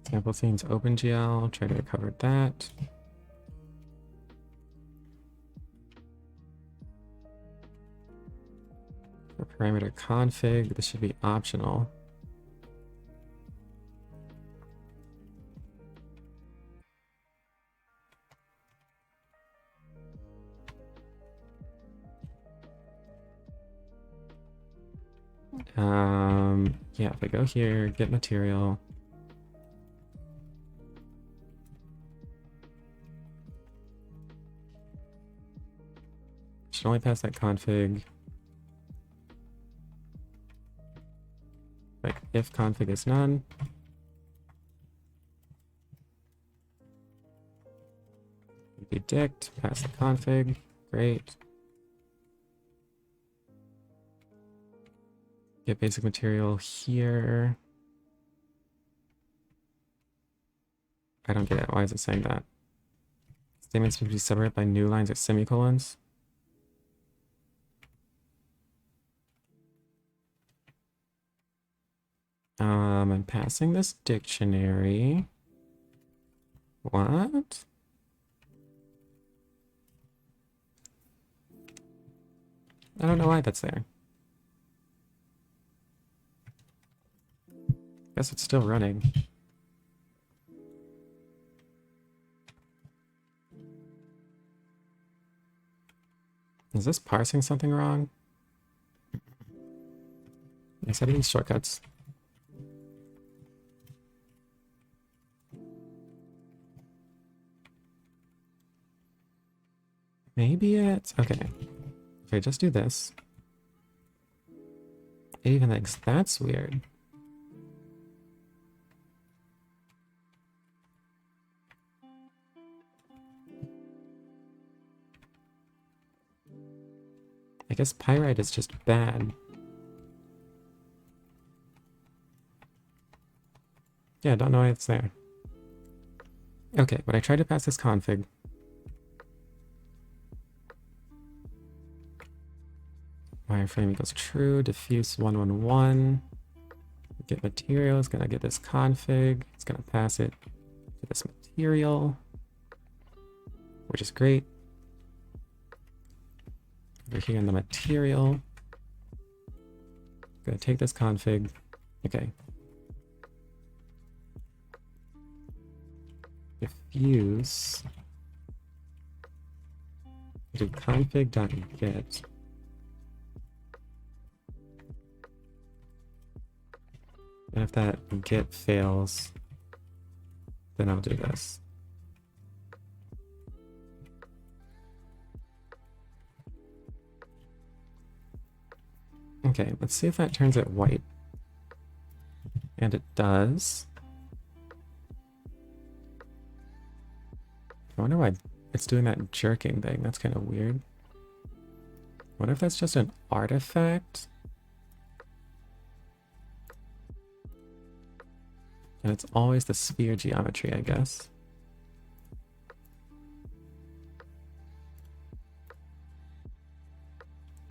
Sample themes OpenGL, try to recover that. For parameter config, this should be optional. Yeah, if I go here, get material. Should only pass that config. Like if config is none. Dict, pass the config. Great. Get basic material here. I don't get it. Why is it saying that? Statements should be separated by new lines or semicolons. I'm passing this dictionary. What? I don't know why that's there. Guess it's still running. Is this parsing something wrong? I said these shortcuts. Maybe it's... Okay. If I just do this... It even thinks that's weird. I guess pyrite is just bad. Yeah, don't know why it's there. Okay, but I tried to pass this config. Wireframe equals true, diffuse 111. Get material, it's gonna get this config. It's gonna pass it to this material, which is great. Over here in the material, gonna take this config. Okay. Diffuse. Do config.get. And if that get fails, then I'll do this. Okay, let's see if that turns it white. And it does. I wonder why it's doing that jerking thing. That's kind of weird. What if that's just an artifact? And it's always the sphere geometry, I guess.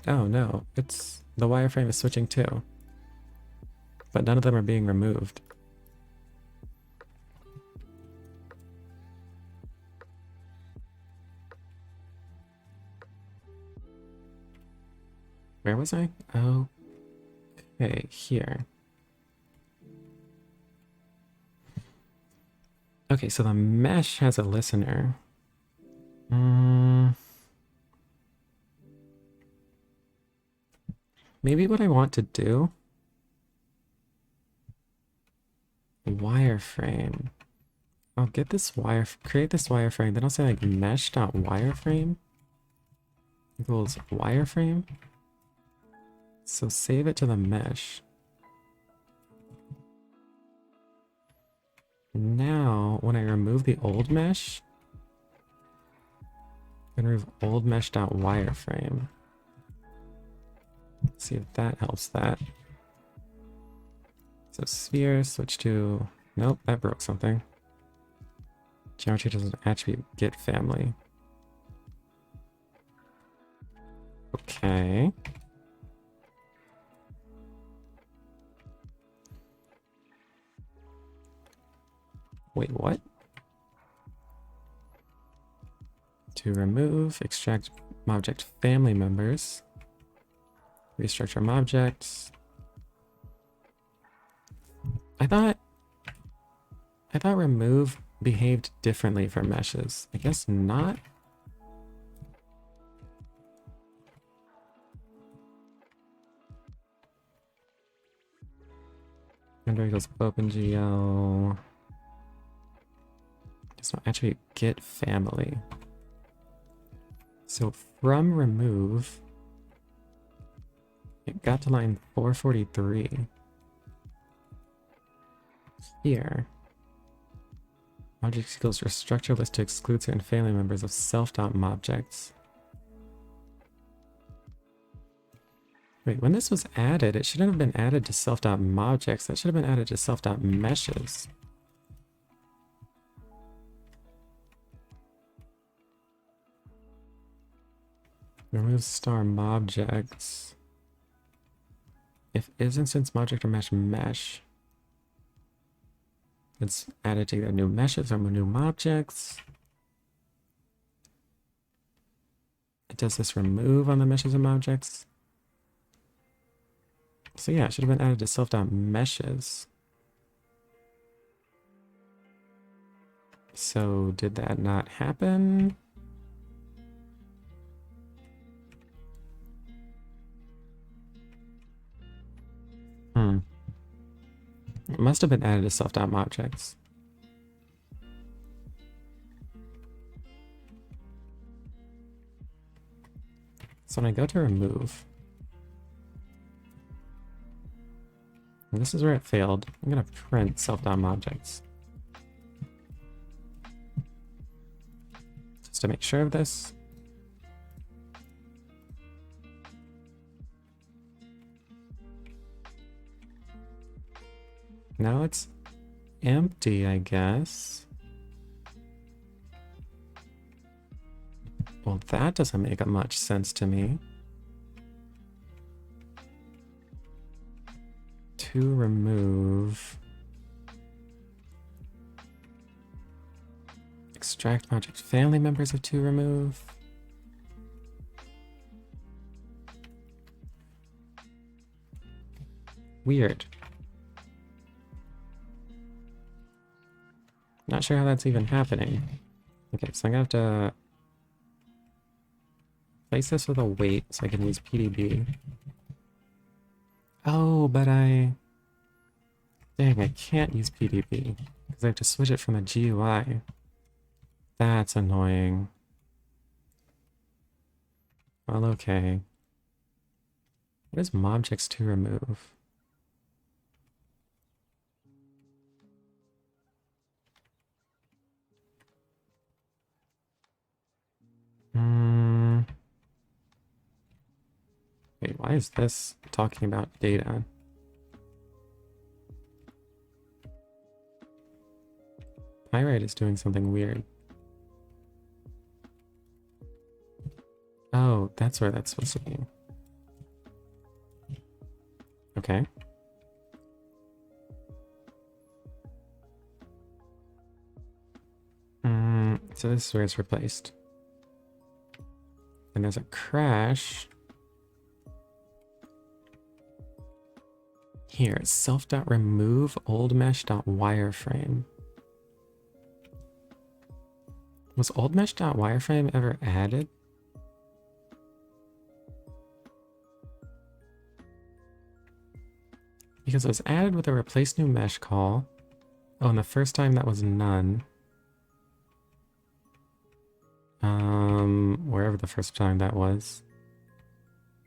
Oh no, it's the wireframe is switching too. But none of them are being removed. Where was I? Okay, here. Okay, so the mesh has a listener. Maybe what I want to do... Wireframe. I'll get this create this wireframe, then I'll say like mesh.wireframe equals wireframe. So save it to the mesh. Now, when I remove the old mesh, I'm gonna remove old mesh.wireframe. See if that helps that. So sphere, switch to... Nope, that broke something. Geometry doesn't attribute get family. Okay. Wait, what? To remove, extract object family members. Restructure objects. I thought remove behaved differently for meshes. I guess not. Under equals OpenGL. Just not attribute get family. So from remove, it got to line 443. Here, object equals restructure list to exclude certain family members of self.objects. Wait, when this was added, it shouldn't have been added to self.objects. That should have been added to self.meshes. Remove star objects. If is instance object or mesh, it's added to either new meshes or new objects. It does this remove on the meshes and objects. So yeah, it should have been added to self.meshes. So did that not happen? It must have been added to self.objects. So when I go to remove, and this is where it failed, I'm going to print self.objects. Just to make sure of this. Now it's empty, I guess. Well, that doesn't make much sense to me. To remove. Extract object family members of to remove. Weird. Not sure how that's even happening. Okay, so I'm gonna have to place this with a weight so I can use PDB. Oh, but dang, I can't use PDB because I have to switch it from the GUI. That's annoying. Well, okay. What is mobjects to remove? Wait, why is this talking about data? Pyrite is doing something weird. Oh, that's where that's supposed to be. Okay. So this is where it's replaced. And there's a crash. Here, self.remove old mesh.wireframe. Was old mesh.wireframe ever added? Because it was added with a replace new mesh call. Oh, and the first time that was none. Wherever the first time that was.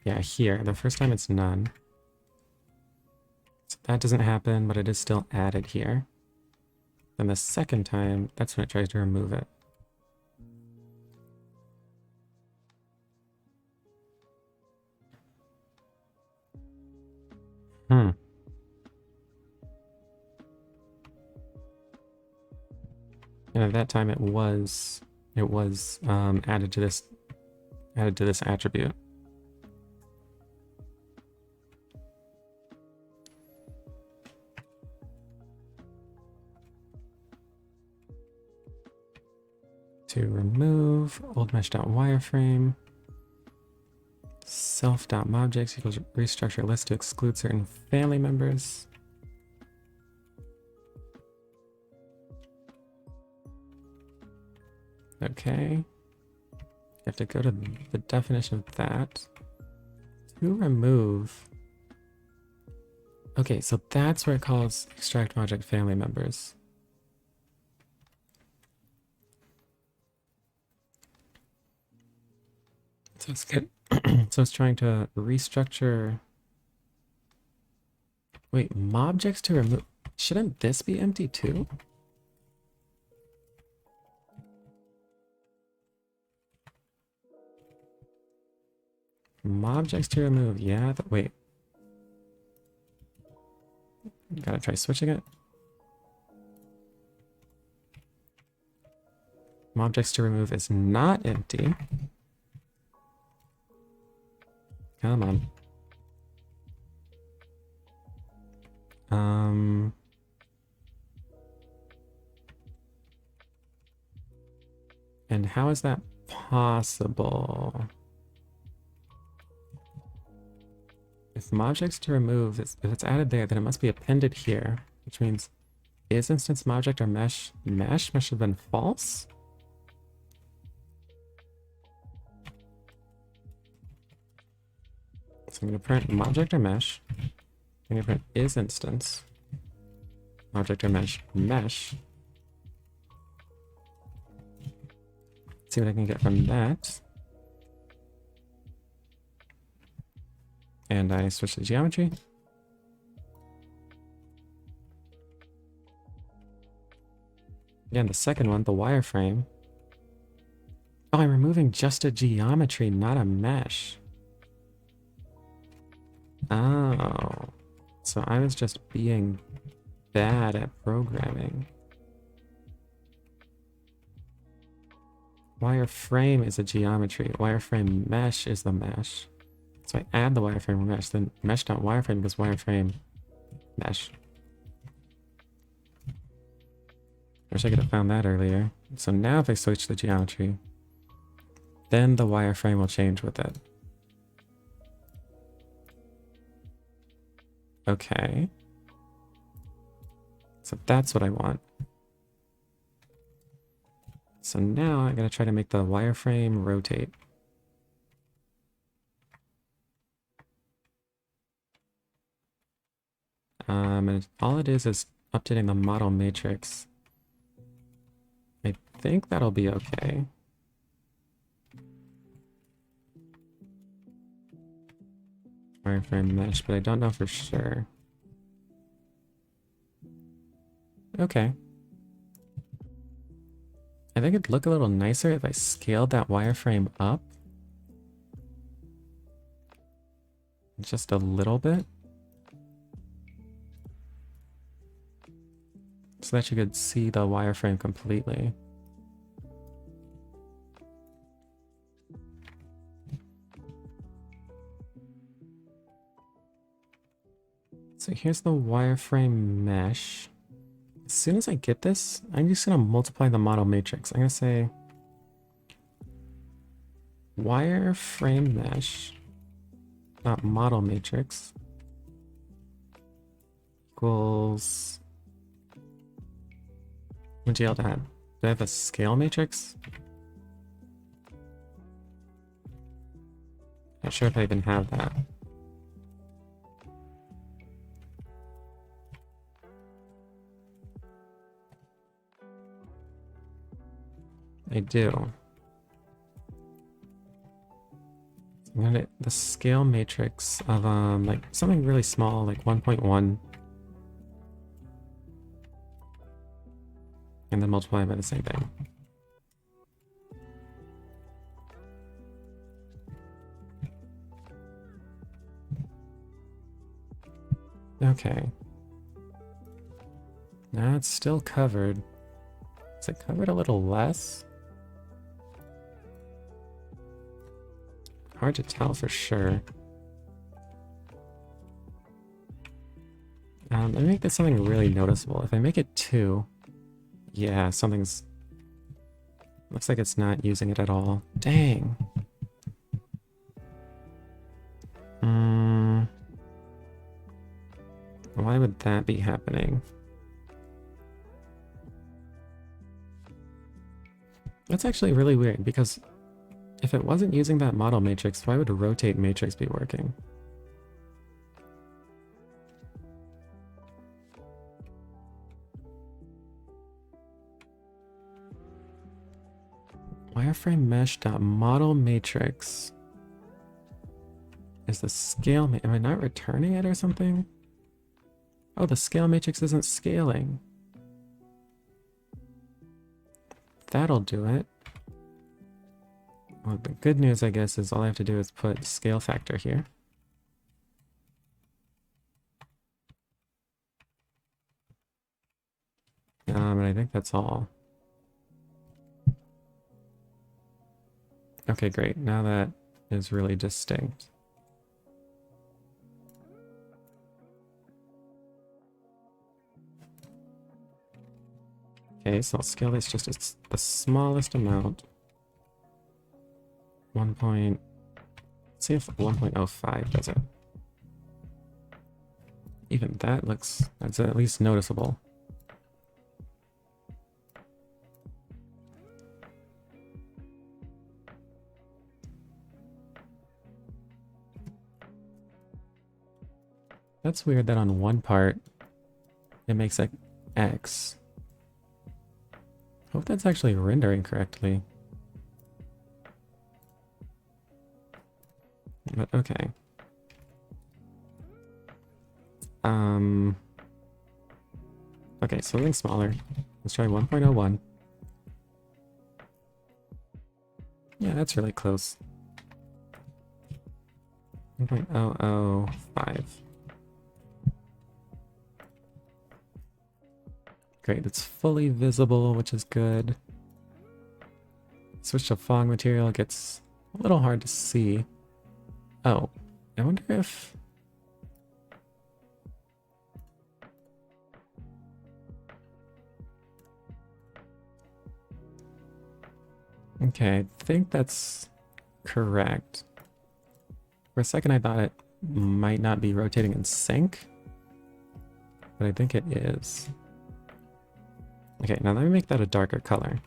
Yeah, here. The first time it's none. So that doesn't happen, but it is still added here. Then the second time, that's when it tries to remove it. And at that time it was added to this attribute. To remove old mesh.wireframe. Self.mobjects equals restructure list to exclude certain family members. Okay. You have to go to the definition of that. To remove. Okay, so that's where it calls extract object family members. So it's good. So it's trying to restructure. Wait, mobjects to remove. Shouldn't this be empty too? Mobjects to remove. Yeah. Wait. Gotta try switching it. Mobjects to remove is not empty. Come on. And how is that possible? If mobjects to remove, if it's added there, then it must be appended here, which means is instance mobject or mesh? Mesh should have been false. So I'm going to print mobject or mesh. I'm going to print is instance object or mesh. Mesh. See what I can get from that. And I switch to geometry. Again, the second one, the wireframe. Oh, I'm removing just a geometry, not a mesh. Oh. So I was just being bad at programming. Wireframe is a geometry. Wireframe mesh is the mesh. So I add the wireframe mesh, then mesh.wireframe becomes wireframe mesh. Wish I could have found that earlier. So now if I switch the geometry, then the wireframe will change with it. Okay. So that's what I want. So now I'm going to try to make the wireframe rotate. And all it is updating the model matrix. I think that'll be okay. Wireframe mesh, but I don't know for sure. Okay. I think it'd look a little nicer if I scaled that wireframe up. Just a little bit. So that you could see the wireframe completely. So here's the wireframe mesh. As soon as I get this, I'm just going to multiply the model matrix. I'm going to say wireframe mesh dot model matrix equals. What do you have to have? Do I have a scale matrix? Not sure if I even have that. I do. I'm gonna the scale matrix of like something really small, like 1.1. And then multiply by the same thing. Okay. Now it's still covered. Is it covered a little less? Hard to tell for sure. Let me make this something really noticeable. If I make it 2, yeah, something's Looks like it's not using it at all. Dang. Why would that be happening? That's actually really weird because if it wasn't using that model matrix, why would rotate matrix be working? Wireframe mesh.model matrix. Is the scale, am I not returning it or something? Oh, the scale matrix isn't scaling. That'll do it. Well, the good news, I guess, is all I have to do is put scale factor here. And I think that's all. Okay, great. Now that is really distinct. Okay, so I'll scale this just as the smallest amount. 1 point... Let's see if 1.05 does it. Even that looks... That's at least noticeable. That's weird that on one part it makes like X. Hope that's actually rendering correctly. But okay. Okay, something smaller. Let's try 1.01. Yeah, that's really close. 1.005. Great, it's fully visible, which is good. Switch to fog material gets a little hard to see. Oh, I wonder if... Okay, I think that's correct. For a second I thought it might not be rotating in sync, but I think it is. Okay, now let me make that a darker color.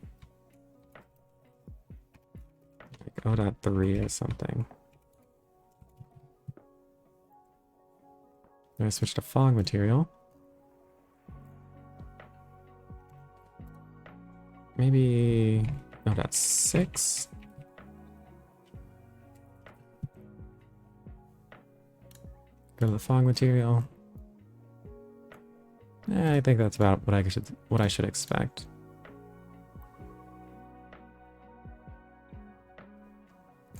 Like 0.3 or something. Then I switch to fog material. Maybe 0.6. Go to the fog material. Yeah, I think that's about what I should expect.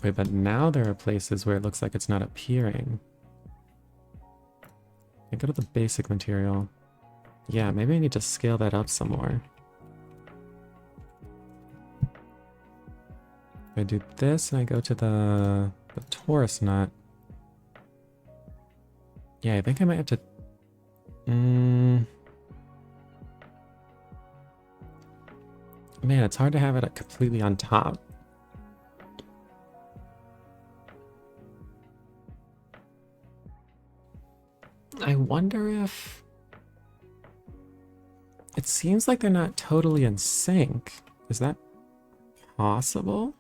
Wait, but now there are places where it looks like it's not appearing. I go to the basic material. Yeah, maybe I need to scale that up some more. If I do this and I go to the torus nut. Yeah, I think I might have to... Man, it's hard to have it completely on top. I wonder if... It seems like they're not totally in sync. Is that possible?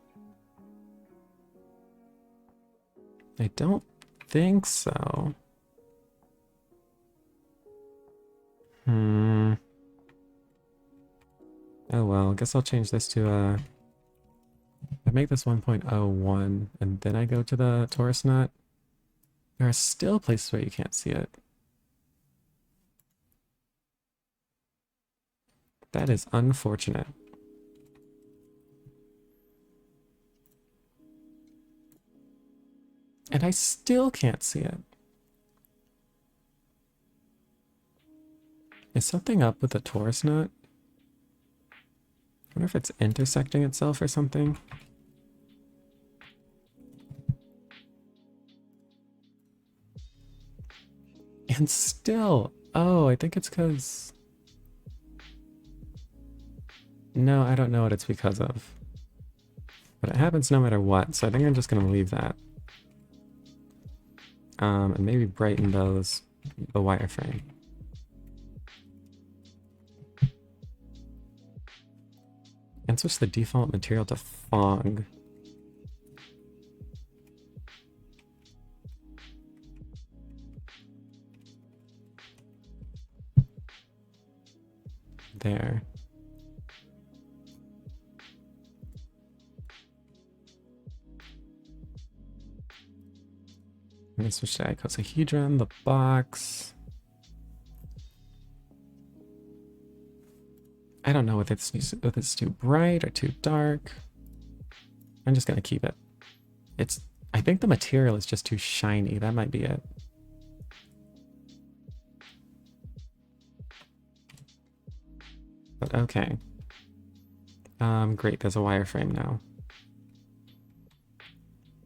I don't think so. Oh well, I guess I'll change this to I make this 1.01 and then I go to the torus nut. There are still places where you can't see it. That is unfortunate. And I still can't see it. Is something up with the torus nut? I wonder if it's intersecting itself or something. And still, oh, I think it's because... No, I don't know what it's because of. But it happens no matter what, so I think I'm just gonna leave that. And maybe brighten the wireframe. And switch the default material to fog. There. I'm gonna switch to icosahedron, the box. I don't know whether it's too bright or too dark. I'm just gonna keep it. I think the material is just too shiny. That might be it. But okay. Great, there's a wireframe now.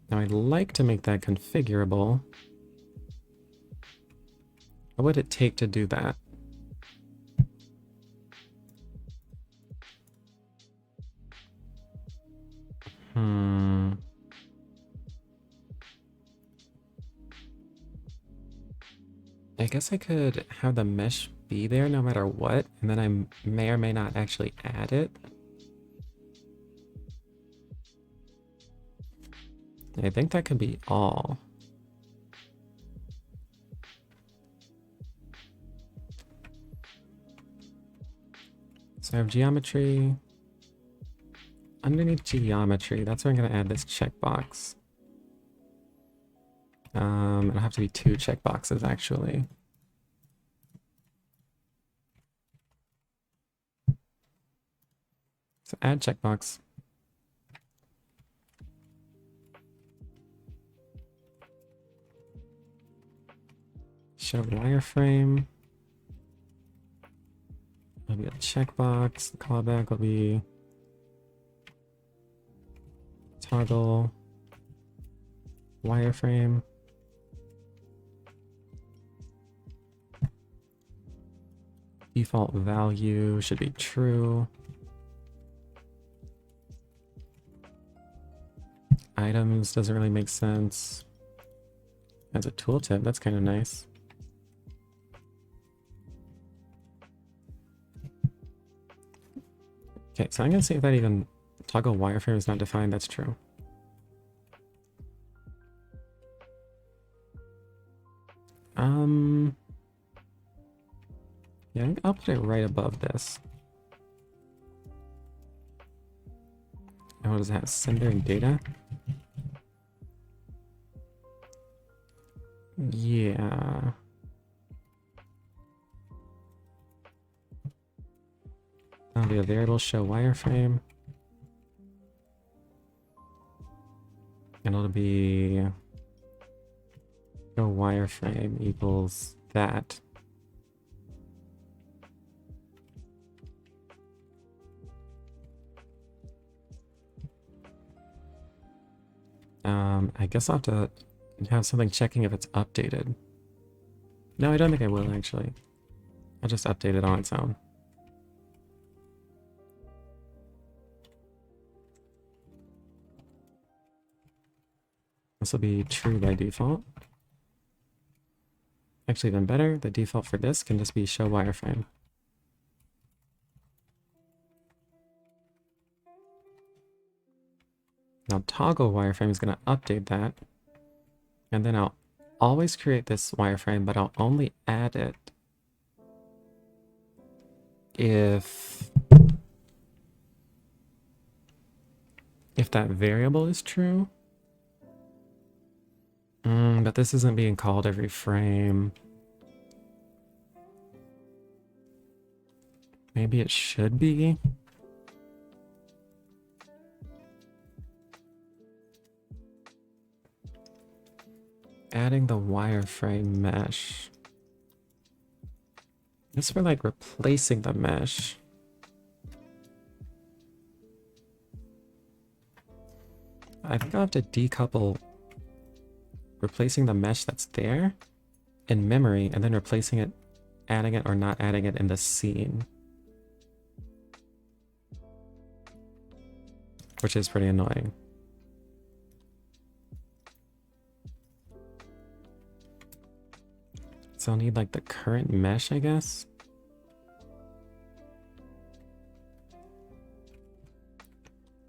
Now I'd like to make that configurable. What would it take to do that? I guess I could have the mesh be there no matter what, and then I may or may not actually add it. I think that could be all. So I have geometry. Underneath geometry, that's where I'm going to add this checkbox. It'll have to be 2 checkboxes actually. So add checkbox. Show wireframe. It'll be a checkbox. The callback will be toggle wireframe. Default value should be true. Items doesn't really make sense. As a tooltip, that's kind of nice. Okay, so I'm gonna see if that even toggle wireframe is not defined. That's true. Yeah, I'll put it right above this. And what does it have? Sender and data? Yeah. That'll be a variable show wireframe. And it'll be show wireframe equals that. I guess I'll have to have something checking if it's updated. No, I don't think I will actually. I'll just update it on its own. This will be true by default. Actually, even better, the default for this can just be show wireframe. Now toggle wireframe is going to update that. And then I'll always create this wireframe, but I'll only add it if that variable is true. But this isn't being called every frame. Maybe it should be. Adding the wireframe mesh. This for like replacing the mesh. I think I'll have to decouple replacing the mesh that's there in memory and then replacing it, adding it or not adding it in the scene. Which is pretty annoying. So I'll need like the current mesh, I guess.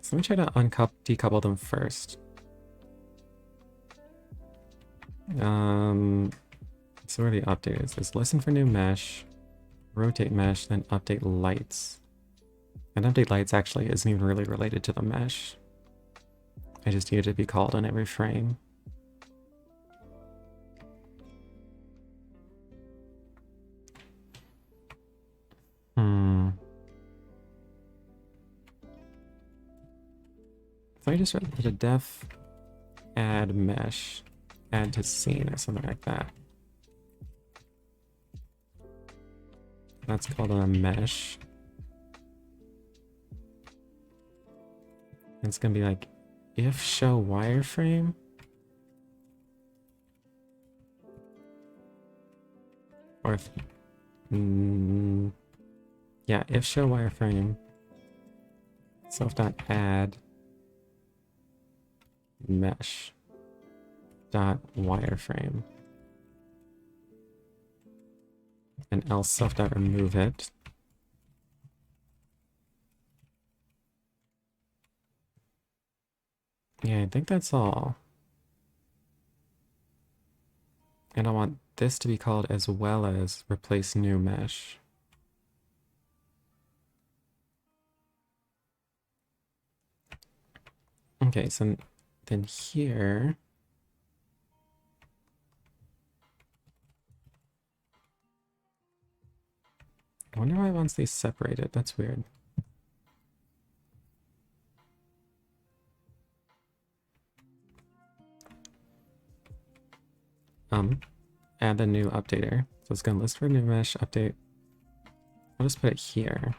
So let me try to decouple them first. So where are the updaters? Is listen for new mesh, rotate mesh, then update lights. And update lights actually isn't even really related to the mesh. I just need it to be called on every frame. So I just did a def add mesh, add to scene or something like that. That's called a mesh. And it's gonna be like if show wireframe. Or if yeah, if show wireframe self.add mesh dot wireframe and else self.remove it. Yeah, I think that's all. And I want this to be called as well as replace new mesh. Okay, so then here, I wonder why it wants these separated. That's weird. Add the new updater. So it's gonna list for new mesh update. I'll just put it here.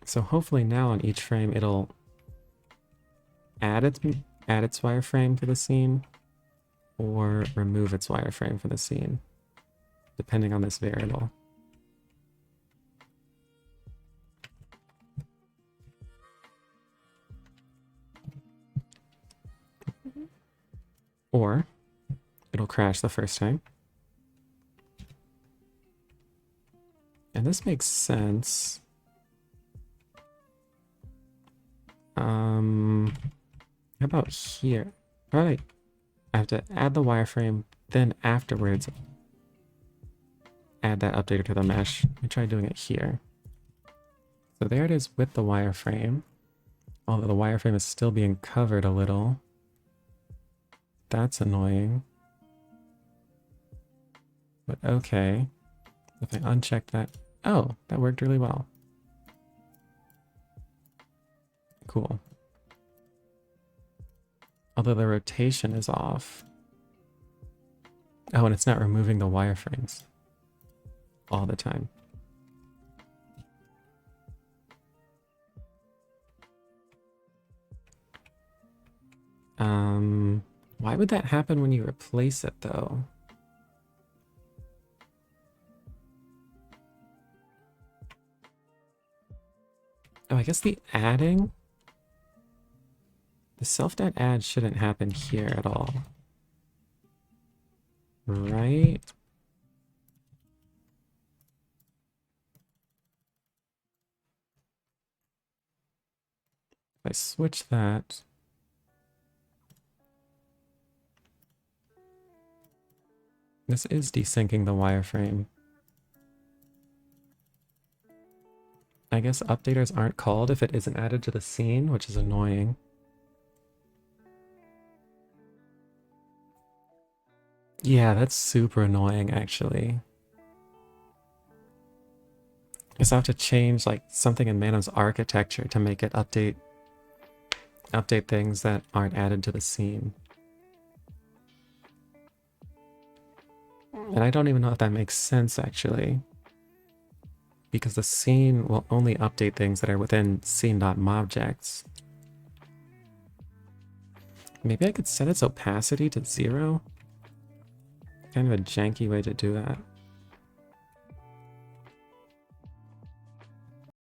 So hopefully now on each frame it'll add its wireframe for the scene or remove its wireframe for the scene, depending on this variable. Or it'll crash the first time. And this makes sense. How about here? Probably I have to add the wireframe, then afterwards add that updater to the mesh. Let me try doing it here. So there it is with the wireframe. Although the wireframe is still being covered a little. That's annoying. But okay. If I uncheck that... Oh, that worked really well. Cool. Although the rotation is off. Oh, and it's not removing the wireframes all the time. Why would that happen when you replace it though? Oh, I guess the adding? The self.add shouldn't happen here at all. Right? If I switch that... This is desyncing the wireframe. I guess updaters aren't called if it isn't added to the scene, which is annoying. Yeah, that's super annoying, actually. Guess I have to change like something in Manim's architecture to make it update things that aren't added to the scene. And I don't even know if that makes sense, actually. Because the scene will only update things that are within scene.mobjects. Maybe I could set its opacity to 0? Kind of a janky way to do that.